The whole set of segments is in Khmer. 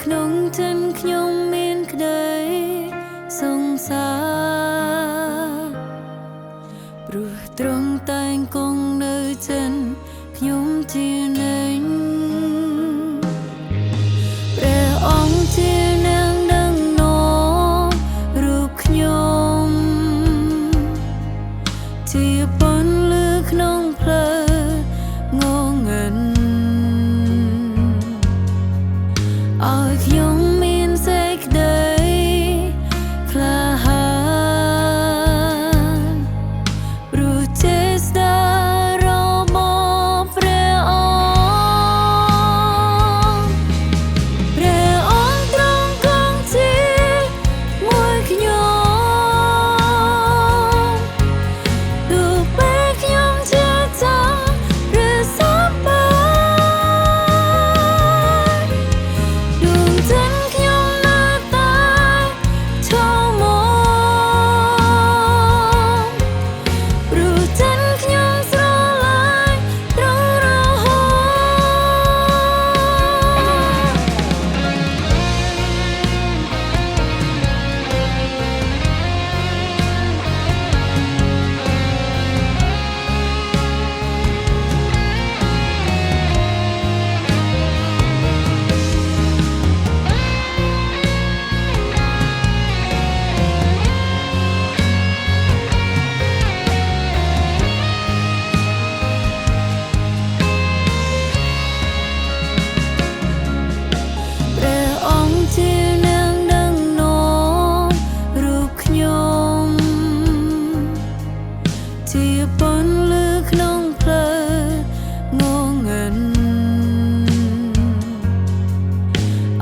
ក្នុងចិត្តខ្ញុំមានក្តីសង្សារព្រោះទ្រង់តែងគង់នៅចិត្តខ្ញុំជានិច្ចព្រះអង្គជានាងដឹងនាំរូបខ្ញុំជាពន្លឺក្នុងផ្លូវងងឹតឲ្យខ្ញុំមានសេចក្តីក្លាហានព្រោះចេស្តារបស់ព្រះអង្គទ្រង់គង់ជាមួយខ្ញុំទោះពេលខ្ញុំជាចាំឬសប្បាយដួងចិត្តខ្ញុំនៅតែឈរមកព្រោះចិត្តខ្ញុំស្រឡាញ់ទ្រង់រហូព្រះអង្គជានាងដឹងនាំរូបខ្ញុំជាពន្លឺក្នុងផ្លូវងងឹត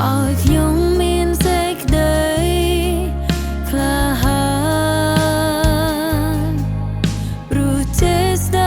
ឲ្យខ្ញុំមានសេចក្តីក្លាហានព្រោះចេស្តា